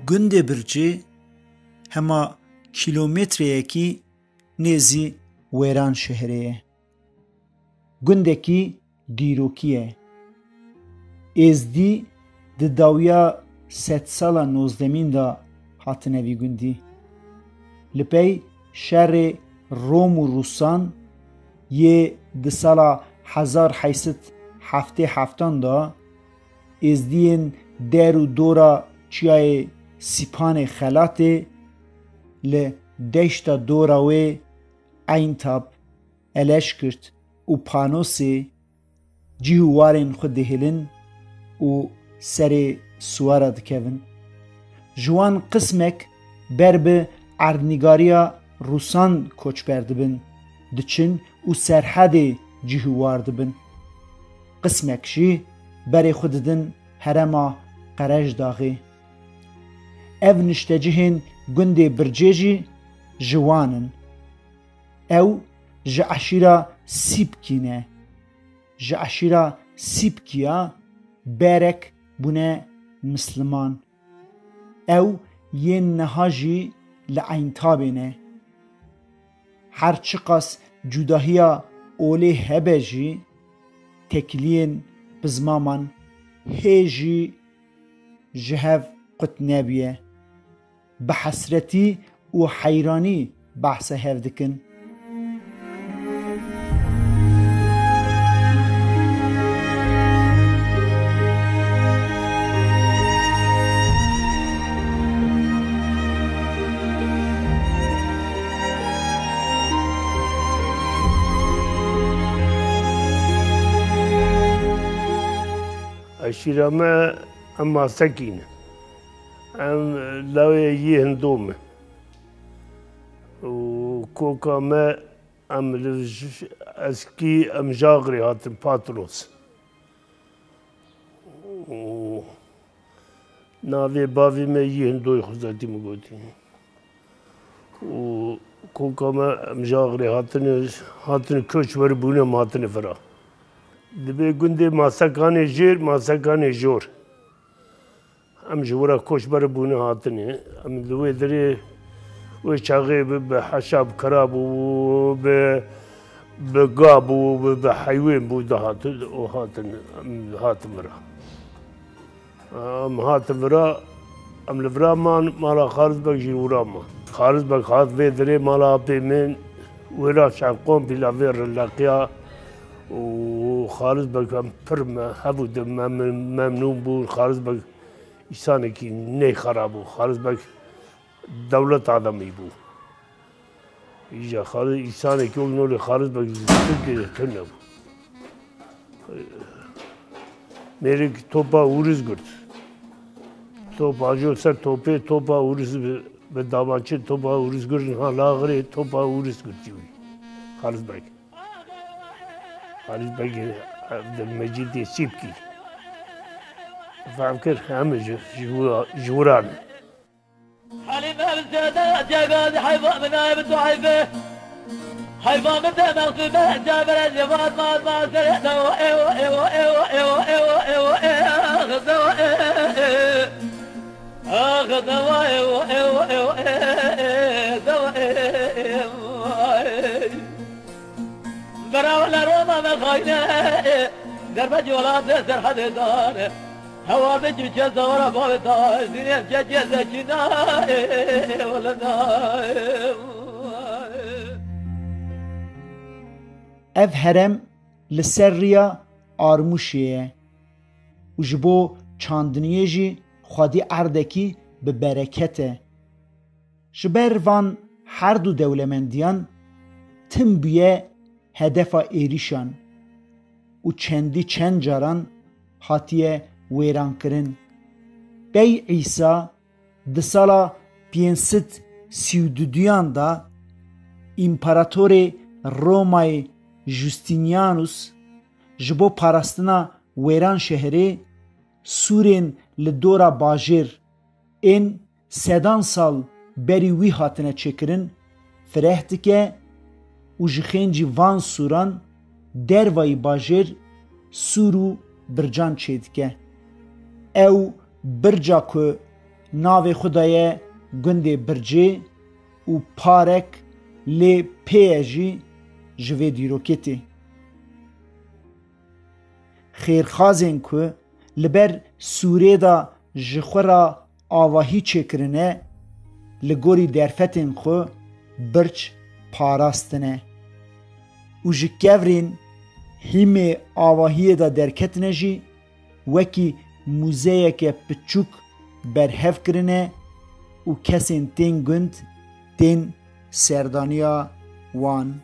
gundê Bircê hema kîlometreyekî nêzî Wêran şehrê ye. Gundekî dîrokî ye. Êzdî di dawiya sedsala nozdemîn da hatine vî gundî. Li pey şerê Rom û Rûsan yê di sala 1870 da êzdiyên der û dora çiyayê Sîpanê Xelatê li deşta dora wê Eyntab, Eleşkirt û Panosê cih û warên xwe dihêlin û serê swara dikevin. Ji wan qismek ber bi erdnîgariya Rûsan koçber dibin, diçin û serhedê cih û war dibin. Qismek jî berê xwe didin herema Qereşdaxê. Ev niştecihên gundê Bircê jî ji wan in. Ew ji eşîra Sîpkî ne. Ji eşîra Sîpkîya berek bûne misliman. Ew yên niha jî li Eyntabê ne. Her çi qas cudahiya olê hebe jî tekliyên bizmaman hê jî ji hev qut nebiye. Bi hesretî û heyranî behsa hev dikin. Eşîra me em masekî ne. Em lawê yê Hindû me. û koka me em li eskî em Jagrê hatin Patros. û navê bavê me yê Hindoyê xwezetî min gotî. û koka me em Jagrê hatine koçber bûne em hatine fira. Dibe gundê masekanê jêr, masekanê jor. Em ji wira koçber bûne hatine. Em li wê derê wê çaxê bi heşab kirab û bi gab û bi heywên bû dihatin û hatin vira. Em hatin vira, em li vira man mala Xarizbek jî wira man. Xarizbek hat vê derê mala apê min wêra şevqon pîla vê rileqiya û Xarizbek em pir hebû memnûn bû. Xarizbek îsanekî nê xerab bû. Xarizbek dewlet ademî bû. Îja îsanekî wek nolê Xarizbek Tirkiyeyê tune bû. Mêrek topa ûriz girt. Top ajo ser topê topa ûriz bi davançê topa ûriz girin ha laxirê topa ûriz girtî wî. Xarizbek. Xarizbek Mecîdê Sîpkî. Fehm kir heme ji wiran. حليم الزادة جاقاد حيفا من نايب الضعيفة حيفا من دمغ في بهت جابر الجفات ما سرعت ايوه ايوه ايوه ايوه ايوه ايوه اخذ دواء اخذ دواء ايوه ايوه ايوه دواء براولا روما من خاينة دربج ولا تسر حد داره هوادج بجزة ورا بابتا زينيم جزة جناي ولا ناي. Ev herem li ser rêya armûşê ye û ji bo çandiniyê jî xwedî erdekî bi bereket e. Ji ber van her du dewlemendiyan tim bûye hedefa êrîşan û çendî çend caran hatiye wêrankirin. Bey İsa di sala 532 da împaratorê Romayê Justinianus ji bo parastina Wêran şehrê Sûrên li dora bajêr ên sedan sal berî wî hatine çêkirin fireh dike û ji xêncî van sûran dervayî bajêr sûr û bircan çê dike. Ew birca ku ناو خدای گند برجه و پارک لی پیجی جوی دیروکتی. خیرخوازین که لبر سوره دا جخورا آواهی چکرنه لگوری درفتین خو برچ پاراستنه و جکورین هیم آواهی دا درکتنه جی وکی موزه که پچوک برهف کرنه و کسین تین گند تین سردانیا وان.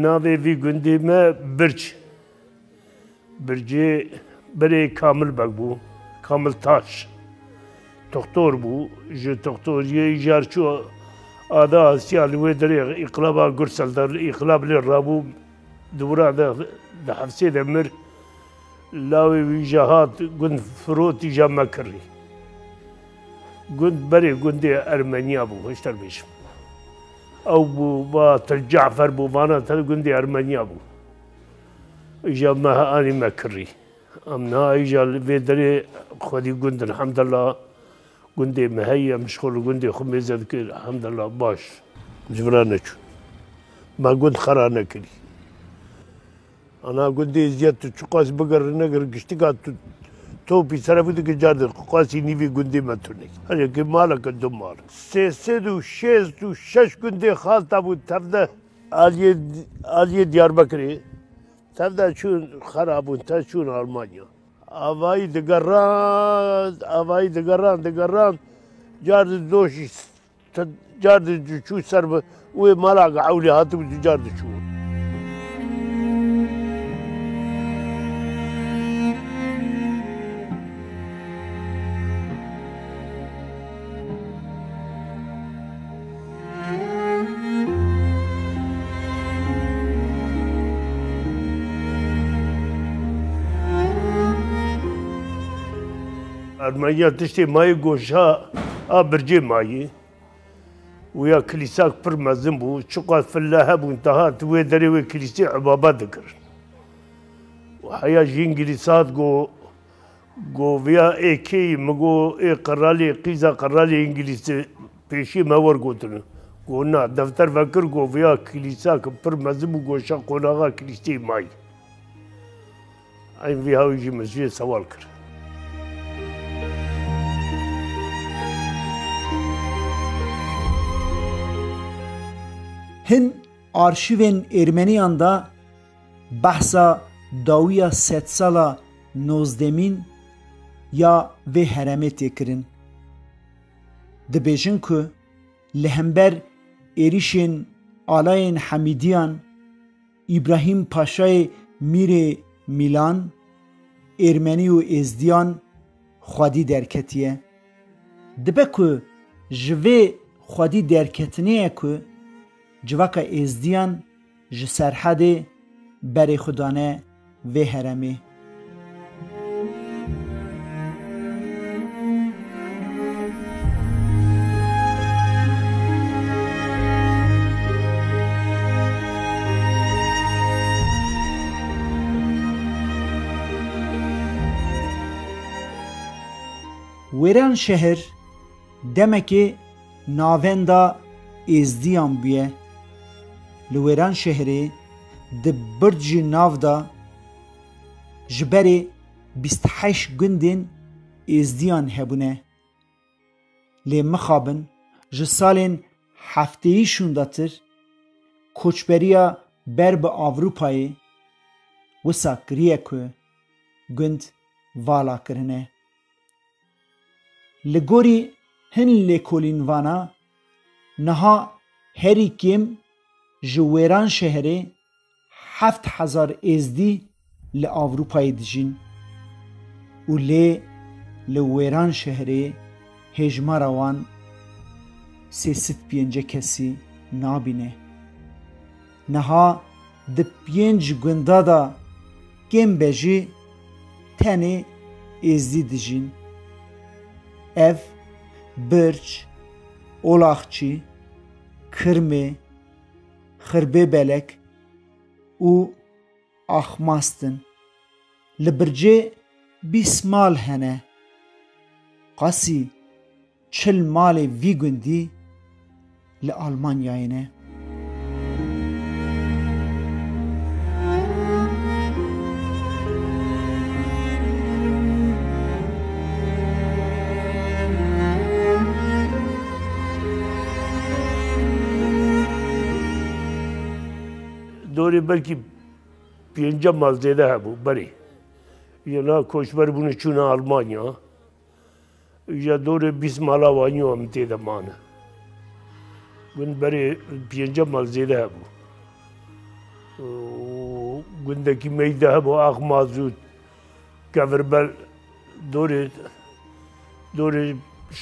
ناوی وی گندی ما برجه بری کامل بگو کامل تاش دکتر بو جو دکتر یه جارچو آدا سیال و دری اقلابا گرسل در اقلاب لی رابو دورا ده حفظه دمر لاوی وی جهات گند فروتی جمع کری گند بری گندی ارمنیا بو هشتر بیشم او بو با تل جعفر بو وانا تل گندی ارمنیا بو اجا ما آنی مکری امنا اجا ویدری خودی گند الحمدلله گندی مهیا مشغول گندی خمیزد که الحمدلله باش جبرانه چون ما گند خرا نکری انا گندی زیاد چقاس بگر نگر گشتگاه تو پی طرفی که جارد قاسی نیوی گندی متونی هر که مالا که دو مال سه دو شش گندی خالتا بود تفده آلیه دیاربکری تفده چون خراب بود تا چون آلمانیا آوایی دگران جارد دوشی جارد چو سر اوه مالا که عولی هاتو بود جارد چو ارمنیا تشتی مای گوشا برجه مایی ویا کلیساک پر مزن بو چقدر فلاحه بو انتها توی دری وی کلیسی عبابت دکر و حیا جینگلیسات گو ویا ایکی مگو ای قرالی قیزا قرالی انگلیسی پیشی مور گوتنه گو نا دفتر فکر گو ویا کلیساک پر مزن بو گوشا قوناغا کلیسی مایی این ویا ویجی مسجد سوال کرد هن آرشیوین ارمنیان دا بحثا داویا 100 سالا نوزدمین یا و هرمه تکرین دبیجن که لهمبر ایریشین آلاین حمیدیان ابراهیم پاشای میر میلان ارمنی و ازدیان خودی درکتیه دبه که جوه خودی درکتنیه که جواکا ازدیان جسرحد بری خدانه و هرمی ویران شهر دمکی ناوندا ازدیان بیه لویران شهری د برج ناو دا جبری 28 گندین ازدیان هبونه لی مخابن جسالین هفتهی شونداتر کوچبریا بر به آوروپایی وسا کریه که گند والا کرنه لگوری هن لیکولین وانا نها هری کم جویران شهری 7000 ازدی ل آوروپای دجین و لی li Wêran şehrê hêjmara wan 305 kesî nabîne. Niha di 5 gunda da kêm jî tenê êzdî dijîn. Ev Birç, Olaxçî, Kirmê, Xirbêbelek û Axmastin. Li Bircê 20 mal hene. Qasî 40 malê vî gundî li Almanyayê ne. دوري بلكي بينجا مال زيادة هبو بري يلا كوشبر بونو چونا ألمانيا يا دوري 20 مالا وانيو هم تيدا مانا بن بري بينجا مال زيادة هبو وندكي ميدا هبو آخ مازود كفربل دوري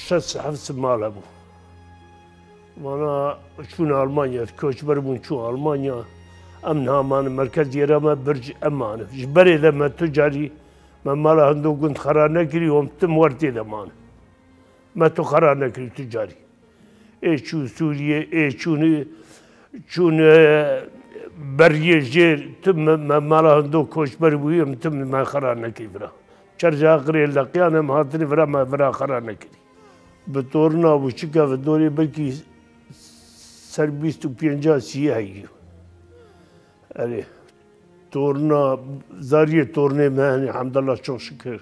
6-7 مال هبو مانا چونا ألمانيا كوشبر بون چون ألمانيا امن هامان مرکز یرما برج امان جبری دم تجاری ما مالا هندو گند خراب نکری هم تم ورتی دمان ما تو خراب نکری تجاری ای چون سوریه ای چون بریه جیر تم ما مالا هندو کوش بری بوی هم تم ما خراب نکری برا چرجا قری لقیانه مهاتنی برا ما برا خراب نکری بطورنا و چکا و دوری بلکی سر 25 سیاهی يعني تورنا زارية تورني مهني الحمد لله شو شكر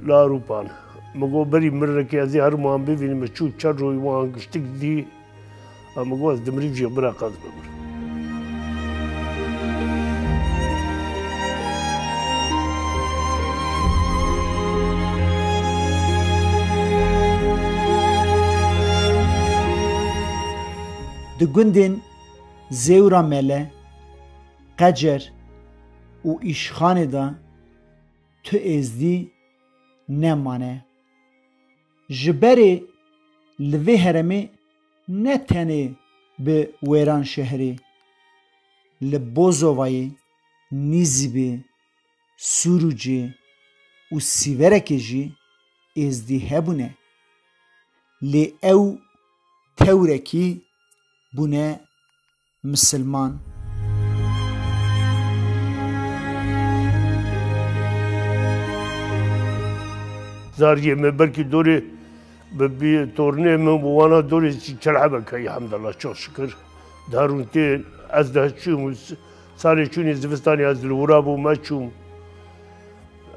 لا روبان مگو بري مرة كي ازي هر مهم ببيني مشو چر روي وان قشتك دي مگو از دمري بجي برا قاض بمر di gundên Zewra Mele, Qecer û îşxanê de tu êzdî nemane. Ji berê li vê heremê ne tenê bi Wêran şehrê, li Bozovayê, Nîzibê, Sûrûcê û Sîverekê jî êzdî hebûne. Lê ew tewrekî bûne مسلمان. زارية من بركي دوري ببي تورني من وانا دوري تلعبك هي الحمد لله شو شكر دارونتين از ده شوم ساري شوني زفستاني از الوراب وما شوم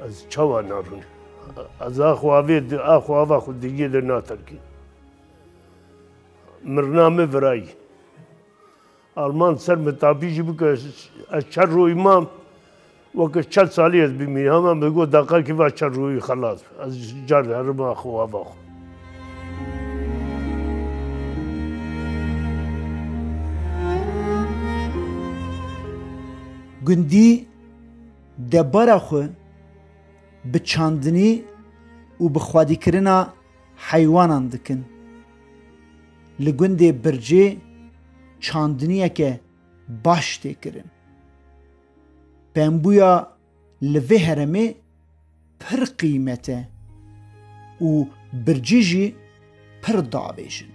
از چوا نارون از اخو افيد اخو افاخو ديجي در ناتركي مرنامه براي آلمان سر متابیجی بکه از چر روی مام وقت 40 سالی از بیمینی همه بگو دقیقه که و چر روی خلاص از جرد هرما خو آباخو گندی دبارا خو به چاندنی و به خوادی کرنا حیوانان دکن لگند برجه چاندنیه که باش تکرن پنبویا لوه هرمه پر قیمته و برجیجی پر داویجن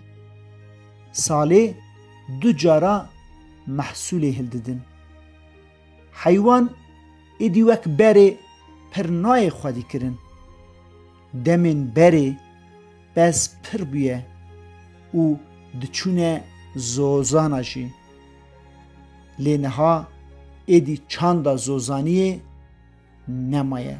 ساله 2 جارا محصول هلددن حیوان ایدی وک بره پر نای خودی کرن دمن بره بس پر بیه و دچونه زوزانا جی لینها ایدی چاندا زوزانیه نمایه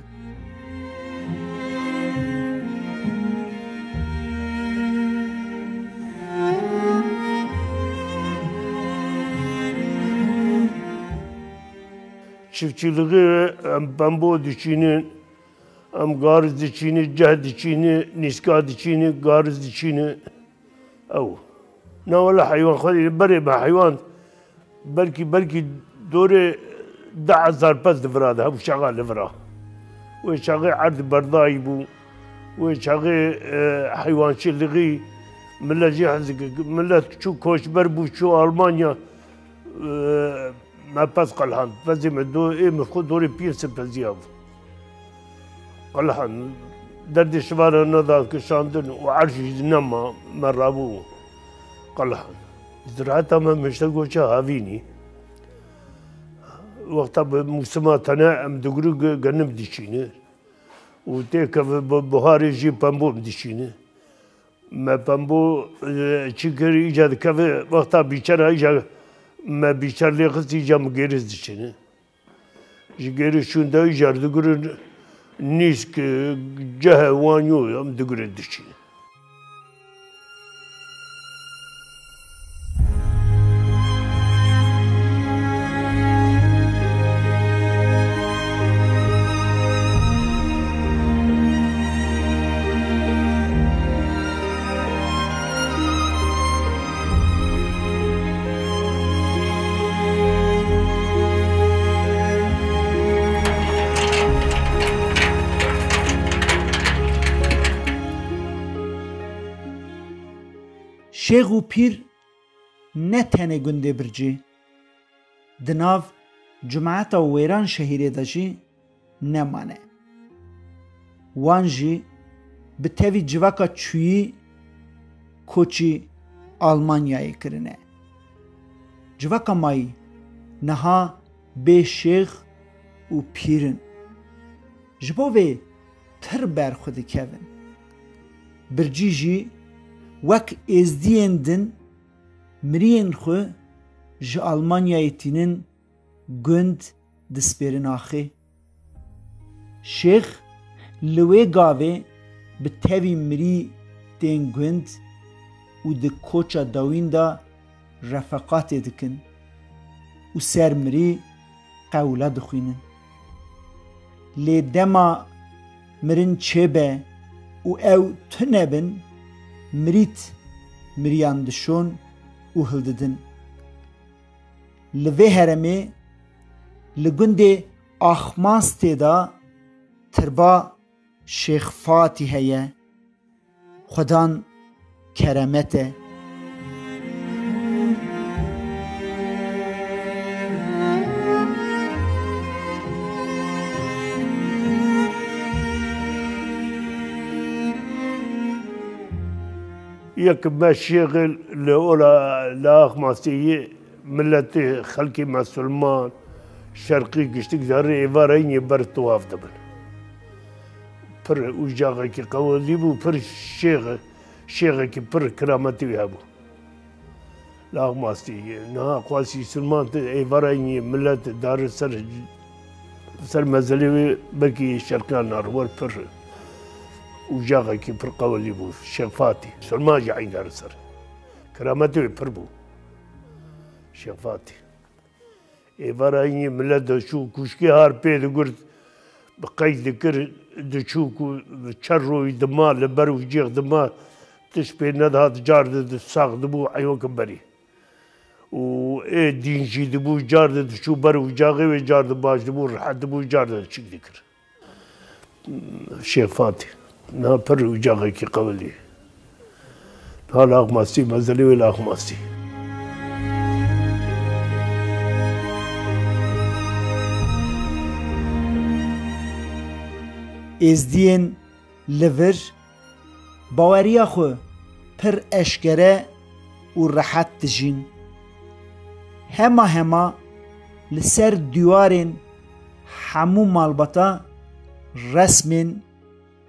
çiftçiliği bambu dikini, garız dikini, ceh dikini, niska dikini, garız dikini. Ev. Ne valla hayvan khali bari ba hayvan belki dore 10,000 pes devra da bu şagal devra. وشاغي عرض برضاي بو وشاغي حيوان شلغي ملا جهزك ملا شو كوشبر بو شو ألمانيا ما بس قلحان فزي مدو إيه مخود دوري بيرس بزياف قلحان درد شوار نضال كشاندن وعرش نما مرابو قلحان زراعة ما مشتاقو شا هافيني وقتا بموسمات أنا أم دقرو جنب ديشينه وتيك بهاري جي بامبو ديشينه ما بامبو شكر إيجاد كذا وقتا بيشار إيجاد ما بيشار لي خص إيجاد مجرز ديشينه جيري شون دا إيجاد دقرو نيسك جه وانيو أم دقرو ديشينه شیخ و پیر نه تنه گنده برجی دناف جماعت و ویران شهیره داشی نمانه وانجی به تاوی جواکا چویی کوچی آلمانیایی کرنه جواکا مایی نها به شیخ و پیرن جباوه تر بر خود کهون برجی جی وەک ئێزدیên din miriyên xwe ji Almanyayê tînin gund dispêrin axê. Şêx li wê gavê bi tevî mirî tên gund û di koça dawîn da refeqatê dikin û ser mirî qewle dixwînin. Lê dema mirin çêbe û ew tunebin مريت مريان دشون و هلددن لوی هرمه لگنده آخماس تیدا تربا شیخ فاتی هیه خدان کرمته يك ما شغل لأولا لاخ ماسية ملتي خلقي مسلمان شرقي قشتك ذاري إيفاريني بر طواف دبل پر وجاغا كي قوالي بو پر شيغا كي پر كرامتي ويهابو لاخ ماسية نها قواسي سلمان إيفاريني ملت دار سر مزلي بكي شرقان نار پر وجاغا كي پر قولي بو شيخ فاتي سلمان جاعين دار سر كرامته پر بو شيخ فاتي إيفاريني ملد شو كوشكي هار بيد قرد بقيد ذكر دشوكو تشرو دمار لبرو جيغ دمار تشبه ندهات جارد الساق دبو عيون كبري و ايه دينجي دبو جارد شو برو جاغي وجارد باش دبو رحت دبو جارد شك ذكر شيخ فاتي نا پر وجاغي كي قولي ها لاغ ماسي مزلي ولاغ ماسي ازدین لور باوریا خو پر اشکره و راحت دجین هما لسر دیوارن همو مالباتا رسمن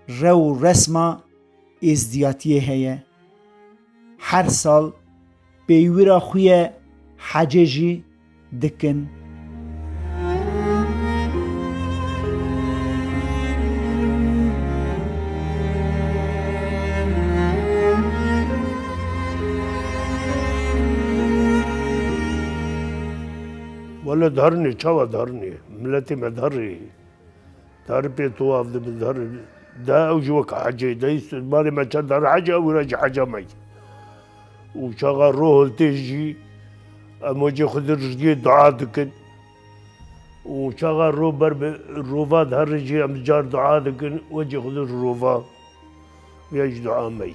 رو رسما ازدیاتیه هیه هر سال بیورا خوی حججی دکن ولا دهرني شوا دهرني ملتي ما دهري دهر بيتواف دهر دا اوجوك حاجه دايس مالي ما كان دهر حاجه وراجع حاجه مي وشغل روح تيجي اموجي خذ الرجليه دعاء دكن وشغل روبر روفات هرجي ام جار دعاء دكن وجه خذ الروفا ويج دعاء مي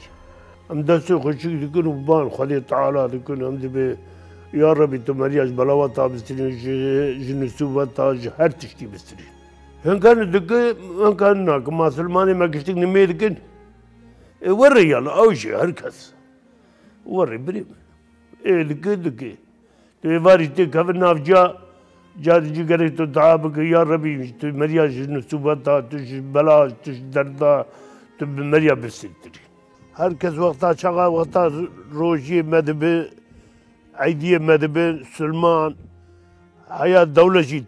ام دسو خشي دكن وبان خلي تعالى دكن ام دبي يا ربي تمرياج بلاوات بسترين جنسوبات تاج هر تشتي بسترين هن كان دكن هن كان ناك ما سلماني ما كشتك نمي دكن وري يلا اوجي هركس وري بريم ايه دكي تباري تكفر نافجا جاد جگری تو دعا بکن یا ربی تو مریا نصوبتا توش بلا توش دردا تو مریا بسیتری هر کس وقتا چقا وقتا روجی مدبه عیدیه مدبه سلمان حیات دولشی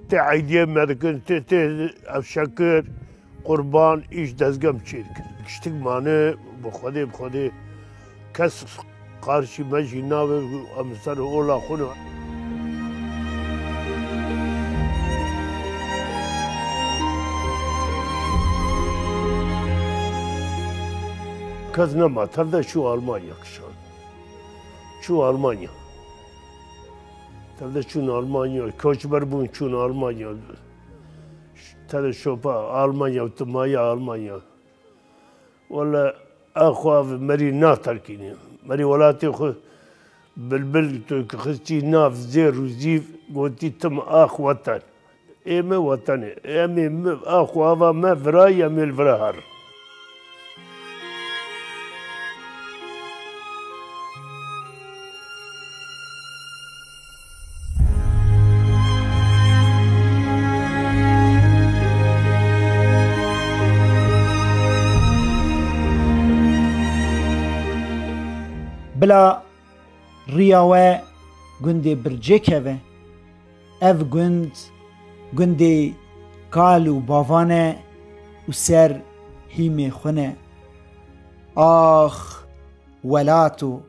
ته عیدیه مدکن ته افشکر قربان ایش دزگم چیر کرد کشتک مانه بخوده کس قارشی مجی ناوه امسر اولا خونه kız nema, tevde şu Almanya kışan. Şu Almanya. Tevde şu Almanya, koçber bun şu Almanya. Tevde şopa Almanya, tımaya Almanya. Valla أخوة مري ناف تركيني مري ولاتي خو بلبل خستي ناف زير وزيف قلتي تم أخ وطن إيمي وطني إيمي أخوة ما فراي أمي الفراهر بلا ریاوه گنده برجکه و اف گنده کال و باوانه و سر هیمه خونه آخ ولاتو